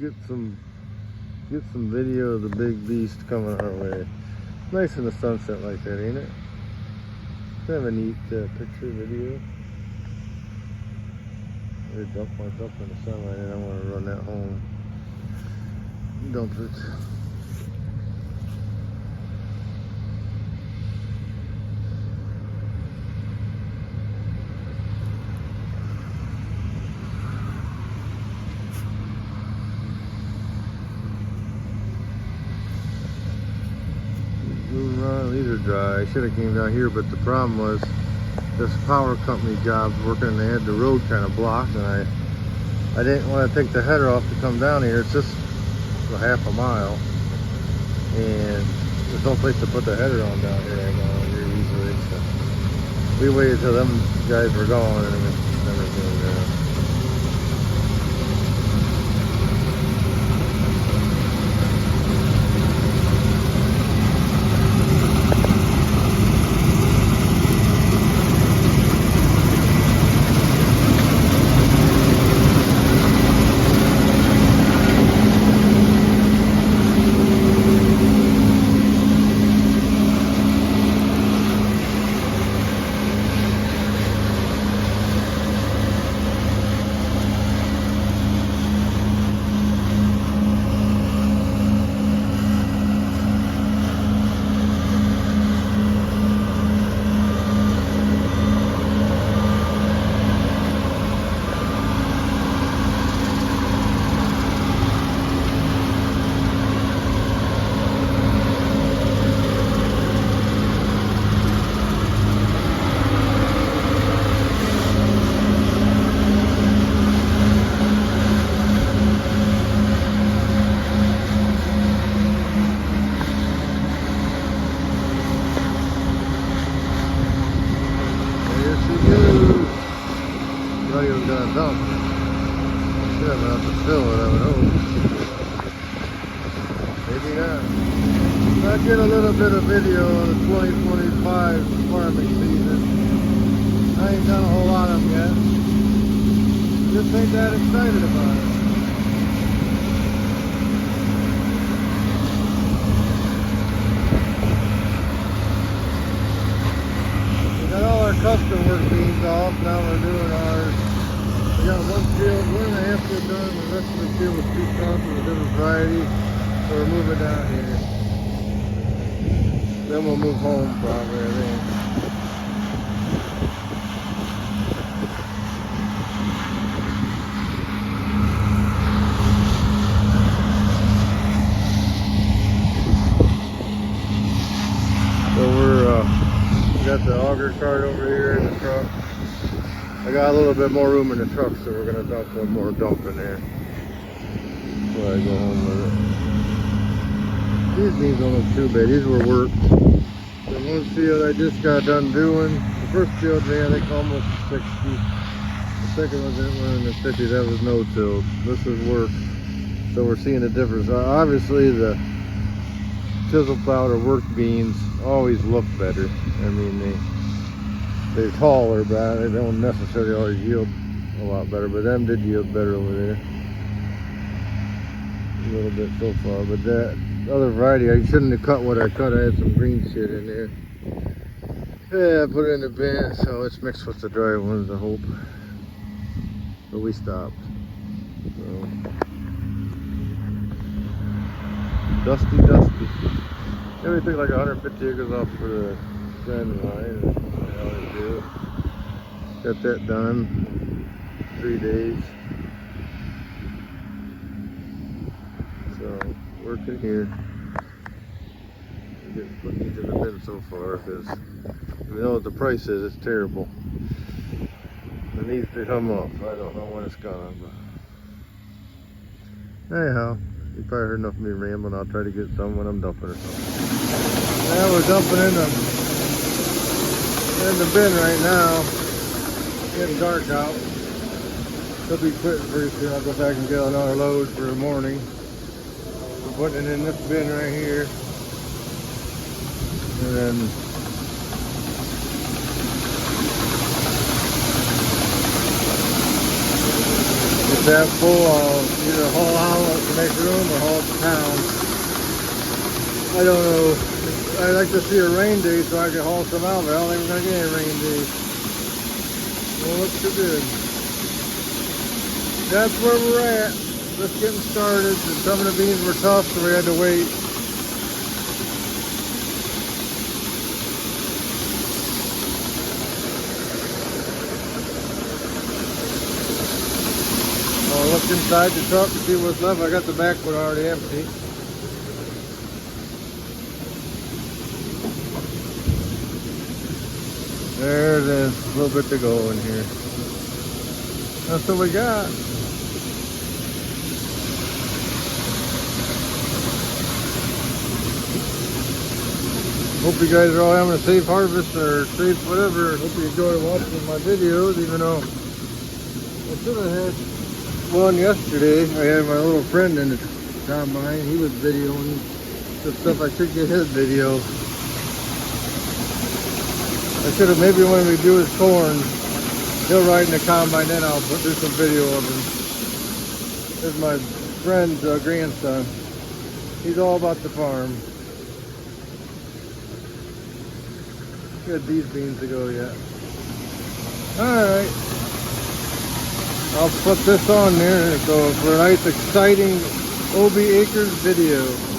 get some video of the big beast coming our way. Nice in the sunset like that, ain't it? Kind of a neat picture video. I dump my dump in the sunlight and I want to run that home. Dump it. Moving on, these are dry. I should have came down here, but the problem was this power company job's working and they had the road kind of blocked, and I didn't want to take the header off to come down here. It's just a half a mile, and there's no place to put the header on down here right now here easily. So we waited till them guys were gone and everything there. Not even gonna dump. Should have enough to fill it, I would hope. Maybe not. I'll get a little bit of video on the 2025 farming season. I ain't done a whole lot of them yet. Just ain't that excited about it. We got all our custom work beans off, now we're doing ours. We got one field, 1.5 field done, the rest of the field was 2 tons of a different variety. So we're moving down here. Then we'll move home probably, I think. So we got the auger cart over here in the truck. I got a little bit more room in the truck, so we're gonna dump one more dump in there before I go home with it. These beans don't look too bad. These were worked. The one field I just got done doing, the first field there, they call almost 60. The second one that went in the 50, that was no-tilled. This is work. So we're seeing a difference. Obviously the chisel plowed or worked beans always look better. I mean, they're taller, but they don't necessarily always yield a lot better. But them did yield better over there. A little bit so far, but that other variety, I shouldn't have cut what I cut. I had some green shit in there. Yeah, I put it in the bin, so it's mixed with the dry ones, I hope. But we stopped. So. Dusty. Everything like 150 acres off for the grinding line. I always do. Got that done. 3 days. So working here. I'm getting put these in the bin so far because we know what the price is. It's terrible. It needs to come up. I don't know when it's gonna. But anyhow. You probably heard enough of me rambling. I'll try to get some when I'm dumping or something. Yeah, we're dumping in the bin right now. It's getting dark out. They'll be quitting pretty soon. I'll go back and get another load for the morning. We're putting it in this bin right here. And then get that full. I'll either haul out to make room or haul it to town. I don't know. I'd like to see a rain day so I can haul some out, but I don't think we're going to get any rain days. Well, looks too good. That's where we're at. Just getting started. Some of the beans were tough, so we had to wait. I'll look inside the truck to see what's left. I got the back one already empty. There's a little bit to go in here. That's what we got. Hope you guys are all having a safe harvest or safe whatever. Hope you enjoy watching my videos, even though I should have had one yesterday. I had my little friend in the combine. He was videoing the stuff. I should get his video. I should have, maybe when we do his corn, he'll ride in the combine, then I'll do some video of him. This is my friend's grandson. He's all about the farm. Got these beans to go yet. Alright. I'll put this on there so for a nice exciting OB Acres video.